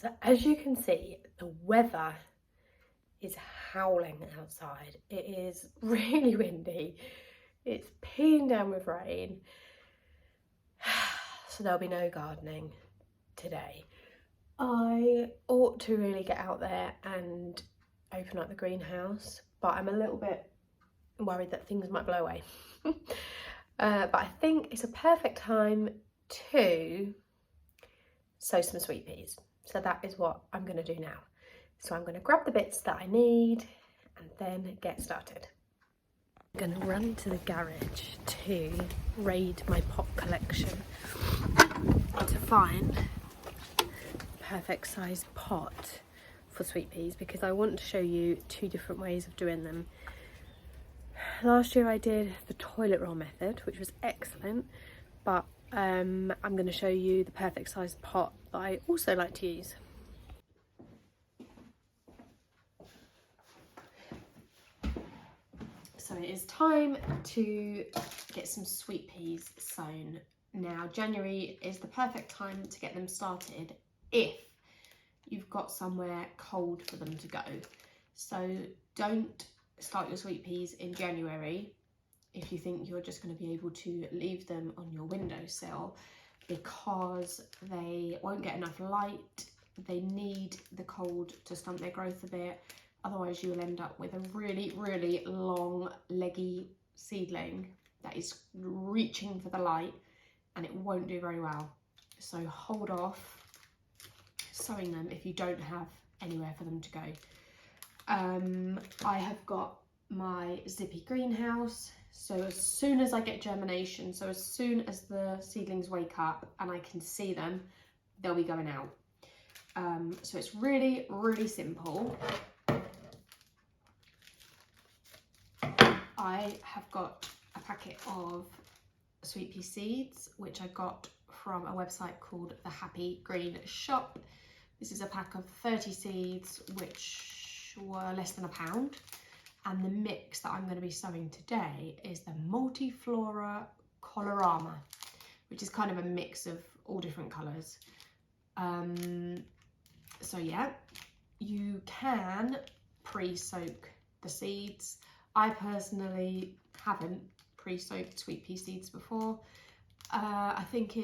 So as you can see, the weather is howling outside. It is really windy. It's peeing down with rain. So there'll be no gardening today. I ought to really get out there and open up the greenhouse, but I'm a little bit worried that things might blow away. But I think it's a perfect time to sow some sweet peas. So that is what I'm going to do now. So I'm going to grab the bits that I need and then get started. I'm going to run to the garage to raid my pot collection to find a perfect sized pot for sweet peas, because I want to show you two different ways of doing them. Last year I did the toilet roll method, which was excellent, but I'm going to show you the perfect sized pot that I also like to use. So it is time to get some sweet peas sown. Now, January is the perfect time to get them started if you've got somewhere cold for them to go. So don't start your sweet peas in January if you think you're just going to be able to leave them on your windowsill, because they won't get enough light. They need the cold to stunt their growth a bit. Otherwise you will end up with a really, really long, leggy seedling that is reaching for the light, and it won't do very well. So hold off sowing them if you don't have anywhere for them to go. I have got my zippy greenhouse, so as soon as I get germination, so as soon as the seedlings wake up and I can see them, they'll be going out. So it's really, really simple. I have got a packet of sweet pea seeds, which I got from a website called the Happy Green Shop. This is a pack of 30 seeds, which were less than £1. And the mix that I'm going to be sowing today is the Multiflora Colorama, which is kind of a mix of all different colours. So yeah, you can pre-soak the seeds. I personally haven't pre-soaked sweet pea seeds before. I think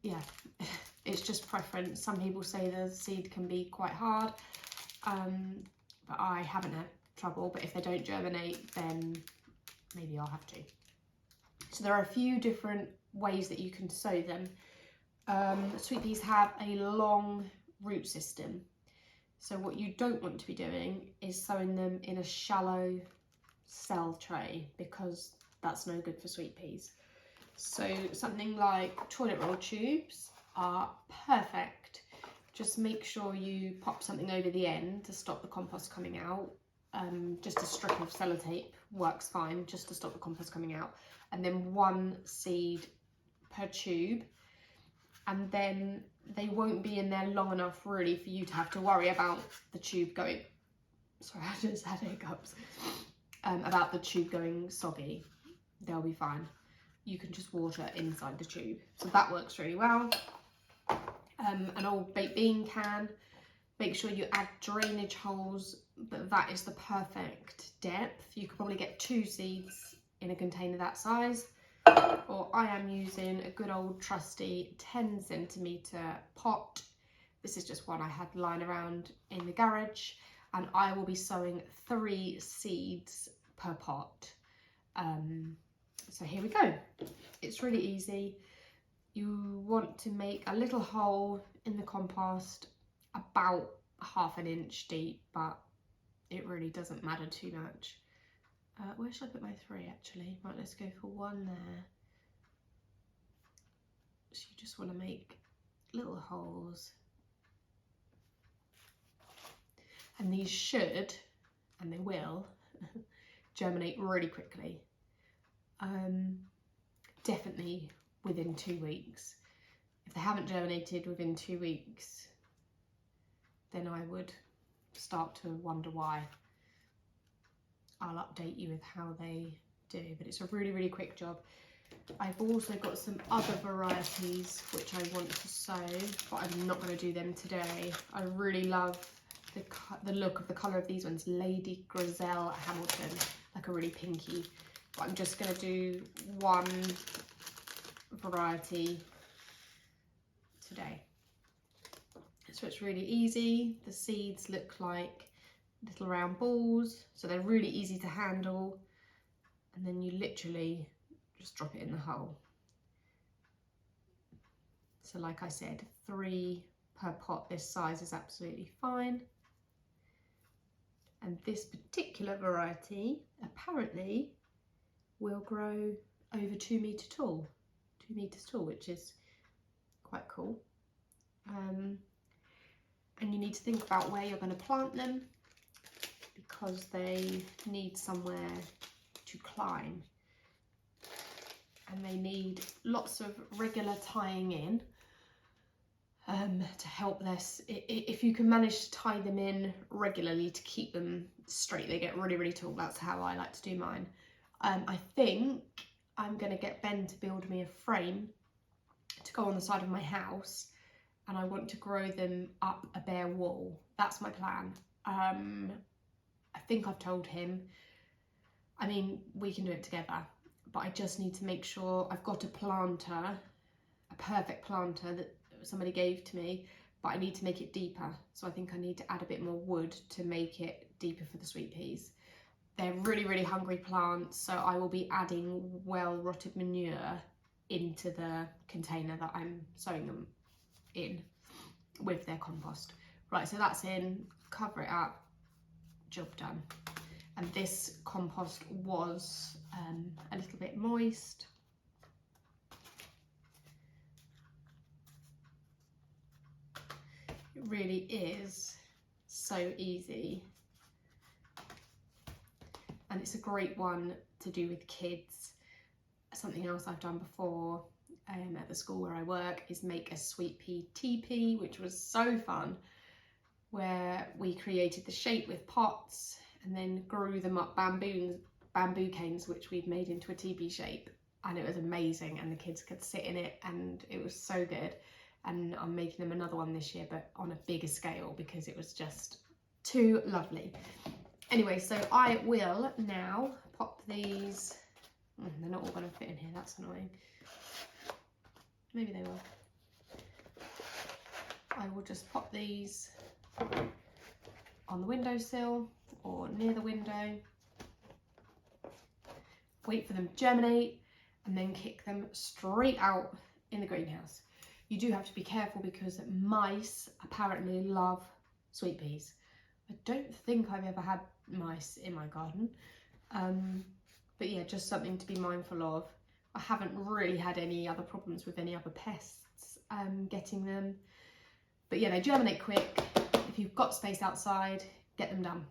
it's just preference. Some people say the seed can be quite hard, but I haven't had trouble. But if they don't germinate, then maybe I'll have to. So there are a few different ways that you can sow them. Sweet peas have a long root system. So what you don't want to be doing is sowing them in a shallow cell tray, because that's no good for sweet peas. So something like toilet roll tubes are perfect. Just make sure you pop something over the end to stop the compost coming out. Just a strip of sellotape works fine, just to stop the compost coming out. And then one seed per tube. And then they won't be in there long enough really for you to have to worry about the tube going, sorry, I just had hiccups, about the tube going soggy. They'll be fine. You can just water inside the tube. So that works really well. An old baked bean can, make sure you add drainage holes, but that is the perfect depth. You could probably get 2 seeds in a container that size. Or I am using a good old trusty 10cm pot. This is just one I had lying around in the garage, and I will be sowing 3 seeds per pot. So here we go. It's really easy. You want to make a little hole in the compost about 1/2 inch deep, but it really doesn't matter too much. Where should I put my 3 actually? Right, let's go for 1 there. So you just want to make little holes. And these should, and they will, germinate really quickly. Definitely within 2 weeks. If they haven't germinated within 2 weeks, then I would start to wonder why. I'll update you with how they do, but it's a really, really quick job. I've also got some other varieties which I want to sow, but I'm not going to do them today. I really love the look of the colour of these ones, Lady Griselle Hamilton, like a really pinky. But I'm just going to do one variety today. So it's really easy. The seeds look like little round balls, so they're really easy to handle. And then you literally just drop it in the hole. So like I said, 3 per pot this size is absolutely fine. And this particular variety apparently will grow over 2 metres tall, 2 metres tall, which is quite cool. And you need to think about where you're going to plant them, because they need somewhere to climb. And they need lots of regular tying in to help this. If you can manage to tie them in regularly to keep them straight, they get really, really tall. That's how I like to do mine. I think I'm going to get Ben to build me a frame to go on the side of my house, and I want to grow them up a bare wall. That's my plan. I think I've told him. I mean, we can do it together, but I just need to make sure I've got a planter, a perfect planter that somebody gave to me, but I need to make it deeper. So I think I need to add a bit more wood to make it deeper for the sweet peas. They're really, really hungry plants, so I will be adding well-rotted manure into the container that I'm sowing them in with their compost. Right, so that's in, cover it up, job done. And this compost was a little bit moist. It really is so easy. And it's a great one to do with kids. Something else I've done before at the school where I work is make a sweet pea teepee, which was so fun, where we created the shape with pots and then grew them up bamboo canes, which we'd made into a teepee shape. And it was amazing, and the kids could sit in it, and it was so good. And I'm making them another one this year, but on a bigger scale, because it was just too lovely. Anyway, so I will now pop these. They're not all going to fit in here, that's annoying. Maybe they will. I will just pop these on the windowsill or near the window. Wait for them to germinate and then kick them straight out in the greenhouse. You do have to be careful because mice apparently love sweet peas. I don't think I've ever had mice in my garden. But yeah, just something to be mindful of. I haven't really had any other problems with any other pests getting them. But yeah, they germinate quick. If you've got space outside, get them done.